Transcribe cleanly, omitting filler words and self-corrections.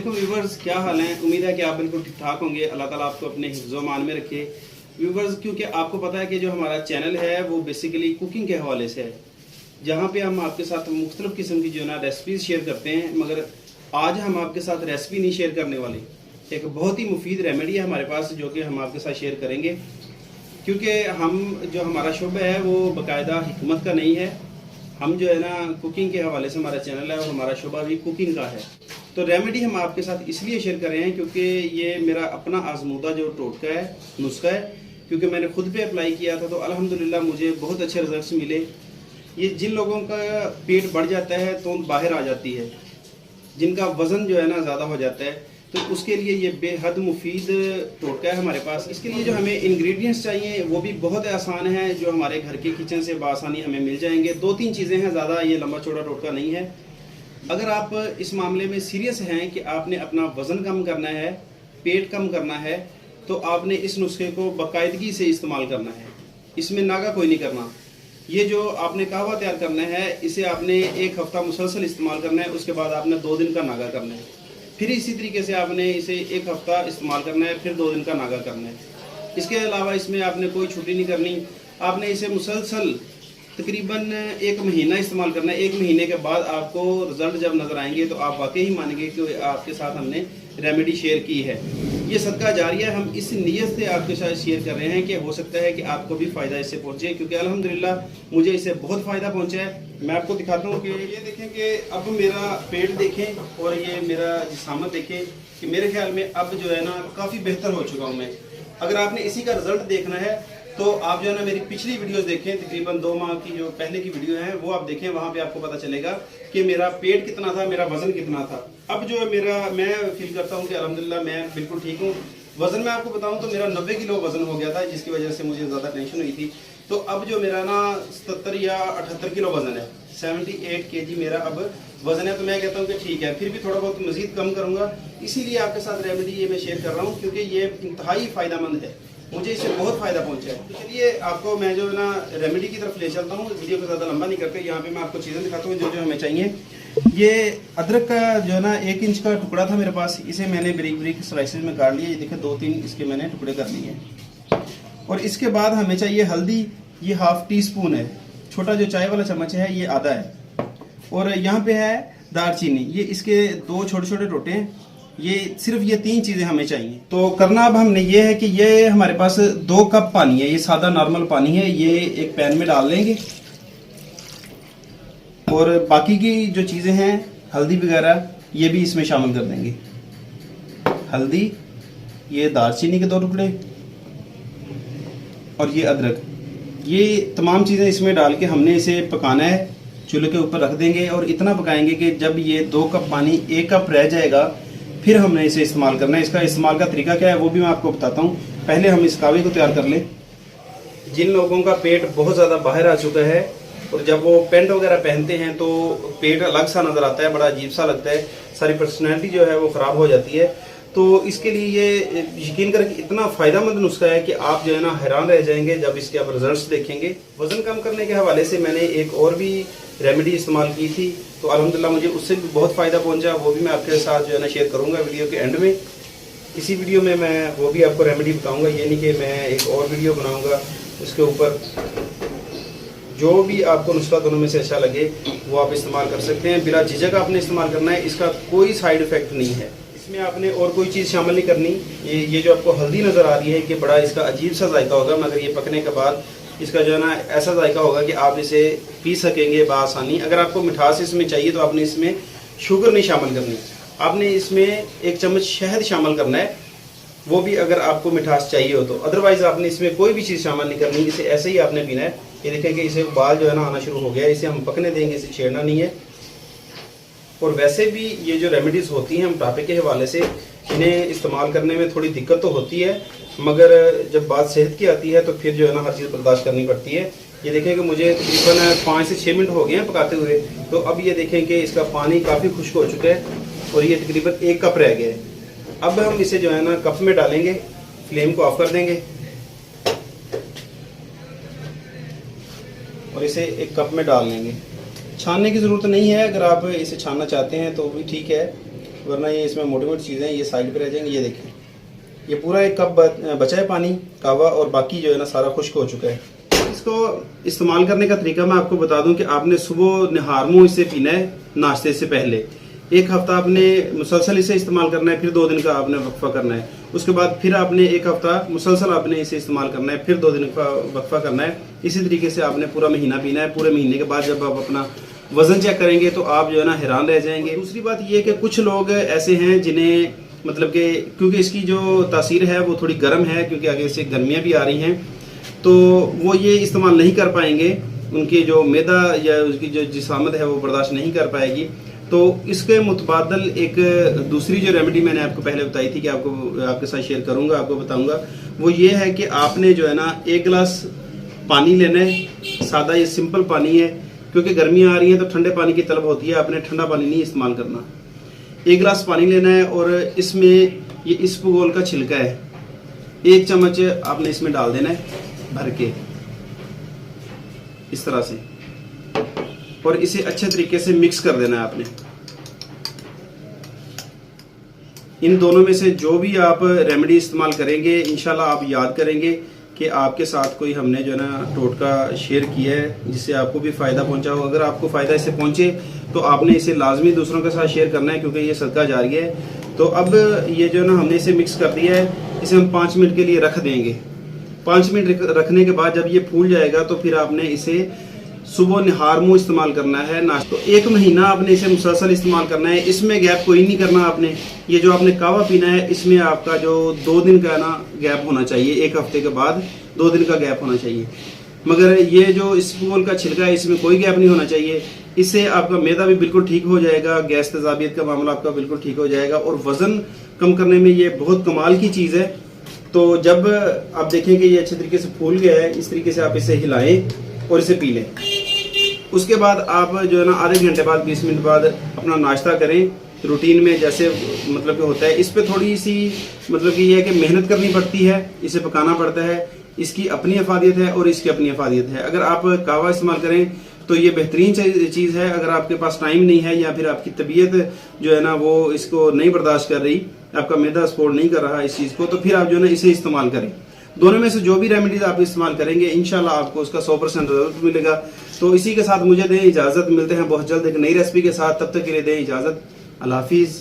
वालेकुम व्यूवर्स, क्या हाल है। उम्मीद है कि आप बिल्कुल ठीक ठाक होंगे। अल्लाह ताला आपको अपने हिफ्ज़ो मान में रखे व्यूवर्स, क्योंकि आपको पता है कि जो हमारा चैनल है वो बेसिकली कुकिंग के हवाले से है, जहाँ पे हम आपके साथ मुख्तलिफ़ किस्म की जो ना रेसिपीज़ शेयर करते हैं। मगर आज हम आपके साथ रेसिपी नहीं शेयर करने वाले, एक बहुत ही मुफीद रेमेडी है हमारे पास जो कि हम आपके साथ शेयर करेंगे। क्योंकि हम जो हमारा शुबा है वो बाकायदा हिकमत का नहीं है, हम जो है ना कुकिंग के हवाले से हमारा चैनल है और हमारा शुबा भी कुकिंग का है। तो रेमेडी हम आपके साथ इसलिए शेयर कर रहे हैं क्योंकि ये मेरा अपना आजमूदा जो टोटका है, नुस्खा है, क्योंकि मैंने खुद पे अप्लाई किया था तो अल्हम्दुलिल्लाह मुझे बहुत अच्छे रिजल्ट्स मिले। ये जिन लोगों का पेट बढ़ जाता है तो बाहर आ जाती है, जिनका वज़न जो है ना ज़्यादा हो जाता है, तो उसके लिए ये बेहद मुफीद टोटका है हमारे पास। इसके लिए जो हमें इंग्रेडिएंट्स चाहिए वो भी बहुत आसान है, जो हमारे घर के किचन से बआसानी हमें मिल जाएंगे। 2-3 चीज़ें हैं, ज़्यादा ये लंबा चौड़ा टोटका नहीं है। अगर आप इस मामले में सीरियस हैं कि आपने अपना वज़न कम करना है, पेट कम करना है, तो आपने इस नुस्खे को बाकायदगी से इस्तेमाल करना है। इसमें नागा कोई नहीं करना। ये जो आपने कहवा तैयार करना है, इसे आपने 1 हफ्ता मुसलसल इस्तेमाल करना है, उसके बाद आपने 2 दिन का नागा करना है। फिर इसी तरीके से आपने इसे 1 हफ्ता इस्तेमाल करना है, फिर 2 दिन का नागा करना है। इसके अलावा इसमें आपने कोई छुट्टी नहीं करनी। आपने इसे मुसलसल तकरीबन 1 महीना इस्तेमाल करना है। 1 महीने के बाद आपको रिजल्ट जब नज़र आएंगे तो आप वाकई ही मानेंगे कि आपके साथ हमने रेमेडी शेयर की है। ये सदका जारिया है, हम इस नीयत से आपके साथ शेयर कर रहे हैं कि हो सकता है कि आपको भी फ़ायदा इससे पहुंचे, क्योंकि अल्हम्दुलिल्लाह मुझे इससे बहुत फ़ायदा पहुंचा है। मैं आपको दिखाता हूँ कि ये देखें कि अब मेरा पेट देखें और ये मेरा जिस्मानत देखें कि मेरे ख्याल में अब जो है ना काफ़ी बेहतर हो चुका हूँ मैं। अगर आपने इसी का रिजल्ट देखना है तो आप जो है ना मेरी पिछली वीडियोस देखें, तकरीबन 2 माह की जो पहले की वीडियो है वो आप देखें। वहाँ पे आपको पता चलेगा कि मेरा पेट कितना था, मेरा वजन कितना था। अब जो है मैं फील करता हूँ कि अल्हम्दुलिल्लाह मैं बिल्कुल ठीक हूँ। वजन में आपको बताऊँ तो मेरा 90 किलो वजन हो गया था, जिसकी वजह से मुझे ज़्यादा टेंशन हुई थी। तो अब जो मेरा ना 77 या 78 किलो वजन है, 78 kg मेरा अब वजन है। तो मैं कहता हूँ कि ठीक है, फिर भी थोड़ा बहुत मजीद कम करूँगा। इसीलिए आपके साथ रेमेडी ये मैं शेयर कर रहा हूँ, क्योंकि ये इंतहाई फ़ायदेमंद है, मुझे इससे बहुत फ़ायदा पहुंचा है। तो चलिए आपको मैं जो है ना रेमेडी की तरफ ले चलता हूँ। वीडियो को ज़्यादा लंबा नहीं करते, यहाँ पे मैं आपको चीज़ें दिखाता हूँ जो जो हमें चाहिए। ये अदरक का जो है ना 1 इंच का टुकड़ा था मेरे पास, इसे मैंने बारीक बारीक स्लाइसेस में काट लिया। ये देखिए 2-3 इसके मैंने टुकड़े कर लिए। और इसके बाद हमें चाहिए हल्दी, ये 1/2 टीस्पून है। छोटा जो चाय वाला चम्मच है ये आधा है। और यहाँ पे है दालचीनी, ये इसके 2 छोटे छोटे टोटे हैं। ये सिर्फ ये 3 चीजें हमें चाहिए। तो करना अब हमने ये है कि ये हमारे पास 2 कप पानी है, ये सादा नॉर्मल पानी है, ये एक पैन में डाल लेंगे। और बाकी की जो चीजें हैं, हल्दी वगैरह, ये भी इसमें शामिल कर देंगे। हल्दी, ये दालचीनी के 2 टुकड़े और ये अदरक, ये तमाम चीजें इसमें डाल के हमने इसे पकाना है। चूल्हे के ऊपर रख देंगे और इतना पकाएंगे कि जब ये 2 कप पानी 1 कप रह जाएगा, फिर हमने इसे इस्तेमाल करना है। इसका इस्तेमाल का तरीका क्या है वो भी मैं आपको बताता हूँ। पहले हम इस कावे को तैयार कर लें। जिन लोगों का पेट बहुत ज़्यादा बाहर आ चुका है और जब वो पैंट वगैरह पहनते हैं तो पेट अलग सा नज़र आता है, बड़ा अजीब सा लगता है, सारी पर्सनैलिटी जो है वो ख़राब हो जाती है। तो इसके लिए ये यकीन करें कि इतना फ़ायदेमंद नुस्खा है कि आप जो है ना हैरान रह जाएंगे जब इसके आप रिजल्ट्स देखेंगे। वज़न कम करने के हवाले से मैंने एक और भी रेमेडी इस्तेमाल की थी, तो अल्हम्दुलिल्लाह मुझे उससे भी बहुत फ़ायदा पहुंचा। वो भी मैं आपके साथ जो है ना शेयर करूंगा वीडियो के एंड में। इसी वीडियो में मैं वो भी आपको रेमेडी बताऊंगा, ये नहीं कि मैं एक और वीडियो बनाऊंगा उसके ऊपर। जो भी आपको नुस्खा दोनों में से अच्छा लगे वो आप इस्तेमाल कर सकते हैं, बिला झिझक आपने इस्तेमाल करना है। इसका कोई साइड इफ़ेक्ट नहीं है, इसमें आपने और कोई चीज़ शामिल नहीं करनी। ये जो आपको हल्दी नज़र आ रही है कि बड़ा इसका अजीब सा जायका होगा, मगर ये पकने के बाद इसका जो है ना ऐसा जायका होगा कि आप इसे पी सकेंगे बआसानी। अगर आपको मिठास इसमें चाहिए तो आपने इसमें शुगर नहीं शामिल करनी, आपने इसमें 1 चम्मच शहद शामिल करना है, वो भी अगर आपको मिठास चाहिए हो तो। अदरवाइज़ आपने इसमें कोई भी चीज़ शामिल नहीं करनी, इसे ऐसे ही आपने पीना है। ये देखें कि इसे उबाल जो है ना आना शुरू हो गया, इसे हम पकने देंगे, इसे छेड़ना नहीं है। और वैसे भी ये जो रेमेडीज़ होती हैं मोटापे के हवाले से, इन्हें इस्तेमाल करने में थोड़ी दिक्कत तो होती है, मगर जब बात सेहत की आती है तो फिर जो है ना हर चीज़ बर्दाश्त करनी पड़ती है। ये देखें कि मुझे तकरीबन 5 से 6 मिनट हो गए हैं पकाते हुए। तो अब ये देखें कि इसका पानी काफ़ी खुश्क हो चुका है और ये तकरीबन 1 कप रह गया है। अब हम इसे जो है ना कप में डालेंगे, फ्लेम को ऑफ कर देंगे और इसे 1 कप में डाल लेंगे। छानने की ज़रूरत नहीं है, अगर आप इसे छानना चाहते हैं तो भी ठीक है, वरना ये इसमें मोटी मोटी चीज़ें ये साइड पे रह जाएंगी। ये देखें, ये पूरा एक कप बचा है पानी कहवा, और बाकी जो है ना सारा खुश्क हो चुका है। इसको इस्तेमाल करने का तरीका मैं आपको बता दूं कि आपने सुबह निहार मुंह इसे पीना है नाश्ते से पहले। एक हफ्ता आपने मुसलसल इसे इस्तेमाल करना है, फिर 2 दिन का आपने वक्फा करना है। उसके बाद फिर आपने एक हफ्ता मुसलसल आपने इसे इस्तेमाल करना है, फिर 2 दिन का वक्फा करना है। इसी तरीके से आपने पूरा महीना पीना है। पूरे महीने के बाद जब आप अपना वजन चेक करेंगे तो आप जो है ना हैरान रह जाएंगे। दूसरी बात ये कि कुछ लोग ऐसे हैं जिन्हें मतलब कि क्योंकि इसकी जो तासीर है वो थोड़ी गर्म है, क्योंकि आगे से गर्मियाँ भी आ रही हैं, तो वो ये इस्तेमाल नहीं कर पाएंगे। उनकी जो मैदा या उसकी जो जिसामत है वो बर्दाश्त नहीं कर पाएगी। तो इसके मुतबादल एक दूसरी जो रेमेडी मैंने आपको पहले बताई थी कि आपके साथ शेयर करूंगा, आपको बताऊंगा, वो ये है कि आपने जो है ना 1 गिलास पानी लेना है। सादा ये सिंपल पानी है, क्योंकि गर्मियाँ आ रही हैं तो ठंडे पानी की तलब होती है। आपने ठंडा पानी नहीं इस्तेमाल करना। 1 गिलास पानी लेना है और इसमें ये इसबगोल का छिलका है 1 चम्मच आपने इसमें डाल देना है भर के, इस तरह से, और इसे अच्छे तरीके से मिक्स कर देना है आपने। इन दोनों में से जो भी आप रेमेडी इस्तेमाल करेंगे, इंशाल्लाह आप याद करेंगे कि आपके साथ कोई हमने जो है ना टोटका शेयर किया है जिससे आपको भी फ़ायदा पहुंचा हो। अगर आपको फ़ायदा इससे पहुंचे तो आपने इसे लाजमी दूसरों के साथ शेयर करना है, क्योंकि ये सदका जारी है। तो अब ये जो है ना हमने इसे मिक्स कर दिया है, इसे हम 5 मिनट के लिए रख देंगे। 5 मिनट रखने के बाद जब ये फूल जाएगा तो फिर आपने इसे सुबह निहार मुंह इस्तेमाल करना है नाश्ता। तो 1 महीना आपने इसे मुसलसल इस्तेमाल करना है। इसमें गैप कोई नहीं करना आपने। ये जो आपने कहवा पीना है इसमें आपका जो 2 दिन का ना गैप होना चाहिए, 1 हफ्ते के बाद 2 दिन का गैप होना चाहिए। मगर ये जो इसबगोल का छिलका है इसमें कोई गैप नहीं होना चाहिए। इससे आपका मैदा भी बिल्कुल ठीक हो जाएगा, गैस तेजाबियत का मामला आपका बिल्कुल ठीक हो जाएगा, और वजन कम करने में ये बहुत कमाल की चीज़ है। तो जब आप देखें कि ये अच्छे तरीके से फूल गया है, इस तरीके से आप इसे हिलाएं और इसे पी लें। उसके बाद आप जो है ना आधे घंटे बाद 20 मिनट बाद अपना नाश्ता करें रूटीन में, जैसे मतलब कि होता है। इस पे थोड़ी सी मतलब कि ये है कि मेहनत करनी पड़ती है, इसे पकाना पड़ता है। इसकी अपनी अफादियत है और इसकी अपनी अफादियत है। अगर आप कहवा इस्तेमाल करें तो ये बेहतरीन चीज़ है। अगर आपके पास टाइम नहीं है या फिर आपकी तबीयत जो है ना वो इसको नहीं बर्दाश्त कर रही, आपका मैदा सपोर्ट नहीं कर रहा इस चीज़ को, तो फिर आप जो है ना इसे इस्तेमाल करें। दोनों में से जो भी रेमेडीज आप इस्तेमाल करेंगे इंशाल्लाह आपको उसका 100% रिजल्ट मिलेगा। तो इसी के साथ मुझे दें इजाज़त, मिलते हैं बहुत जल्द एक नई रेसिपी के साथ। तब तक के लिए दें इजाज़त। अल्लाह हाफिज़।